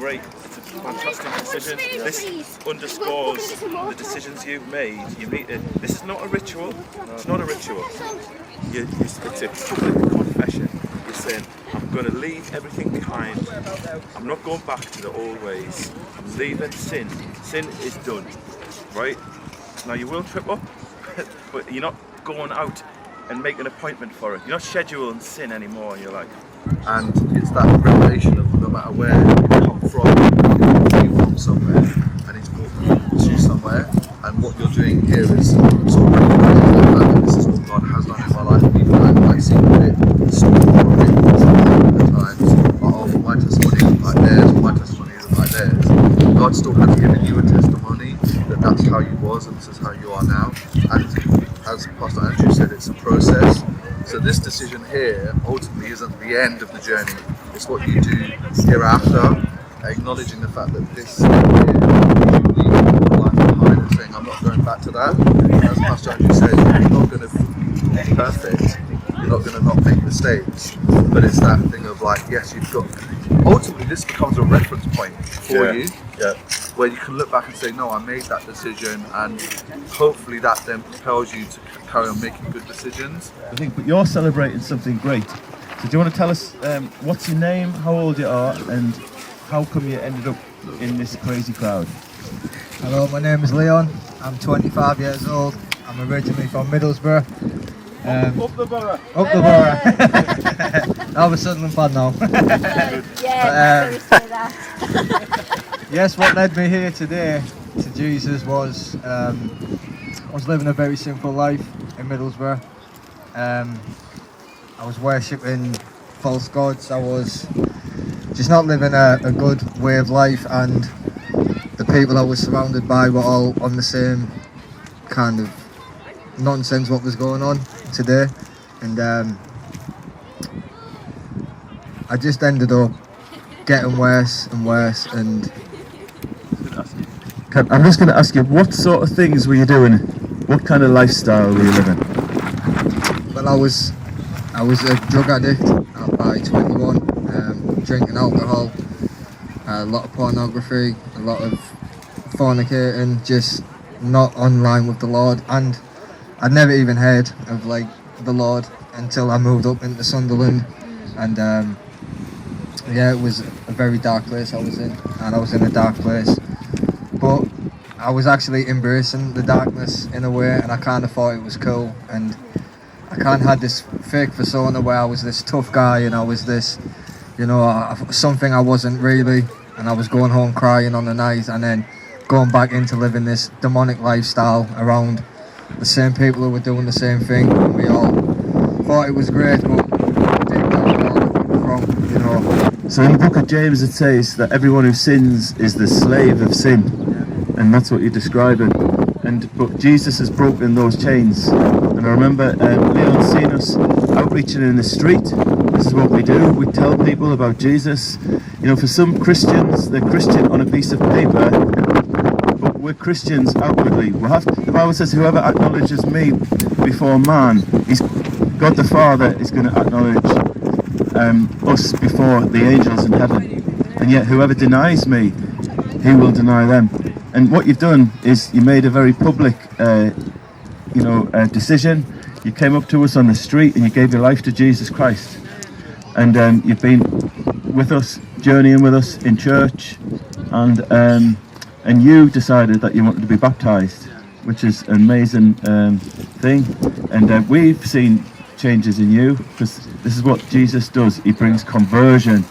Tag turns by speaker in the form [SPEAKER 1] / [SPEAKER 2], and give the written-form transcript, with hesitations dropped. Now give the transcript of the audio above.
[SPEAKER 1] great. It's a fantastic decision. This underscores the decisions you've made. You need to, this is not a ritual. It's not a ritual. It's a public confession. You're saying, I'm going to leave everything behind. I'm not going back to the old ways. I'm leaving sin. Sin is done. Right? Now you will trip up, but you're not going out and make an appointment for it. You're not scheduling sin anymore in your life.
[SPEAKER 2] And it's that revelation of no matter where you come from, you're from somewhere, and it's walking you to somewhere. And what you're doing here is sort of recognizing that this is what God has done in my life. And even I see it, sort of at times, oh, my testimony isn't like theirs, my testimony isn't like theirs. God still has given you a testimony that that's how you was and this is how you are now. And as Pastor Andrew said, it's a process. So this decision here ultimately isn't the end of the journey. It's what you do hereafter, acknowledging the fact that this step here, you leave your life behind and saying, I'm not going back to that. As Pastor Andrew said, you're not going to be perfect. You're not going to not make mistakes. But it's that thing of like, yes, you've got... Ultimately, this becomes a reference point for you. Yeah. Where you can look back and say, no, I made that decision, and hopefully that then propels you to carry on making good decisions.
[SPEAKER 3] I think, but you're celebrating something great. So do you want to tell us what's your name, how old you are, and how come you ended up in this crazy crowd?
[SPEAKER 4] Hello, my name is Leon. I'm 25 years old. I'm originally from Middlesbrough.
[SPEAKER 1] Up the borough.
[SPEAKER 4] Up the borough. I'm a Sunderland fan now. Yes, what led me here today to Jesus was I was living a very simple life in Middlesbrough. I was worshipping false gods. I was just not living a good way of life, and the people I was surrounded by were all on the same kind of nonsense what was going on today, and I just ended up getting worse and worse. And
[SPEAKER 3] I'm just going to ask you, what sort of things were you doing? What kind of lifestyle were you living?
[SPEAKER 4] Well, I was a drug addict by 21, drinking alcohol, a lot of pornography, a lot of fornicating, just not online with the Lord. And I'd never even heard of like the Lord until I moved up into Sunderland. And yeah, it was a very dark place I was in, and I was in a dark place. But I was actually embracing the darkness in a way, and I kind of thought it was cool. And I kind of had this fake persona where I was this tough guy, and I was this, you know, something I wasn't really. And I was going home crying on the night, and then going back into living this demonic lifestyle around the same people who were doing the same thing. And we all thought it was great, but deep down we all were wrong, you know.
[SPEAKER 3] So in the book of James it says that everyone who sins is the slave of sin, and that's what you're describing. But Jesus has broken those chains. And I remember Leon seeing us outreaching in the street. This is what we do. We tell people about Jesus. You know, for some Christians, they're Christian on a piece of paper, but we're Christians outwardly. The Bible says, whoever acknowledges me before man, God the Father is going to acknowledge us before the angels in heaven. And yet whoever denies me, he will deny them. And what you've done is you made a very public decision. You came up to us on the street and you gave your life to Jesus Christ. And you've been with us, journeying with us in church, and you decided that you wanted to be baptized, which is an amazing thing. And we've seen changes in you, because this is what Jesus does. He brings conversion.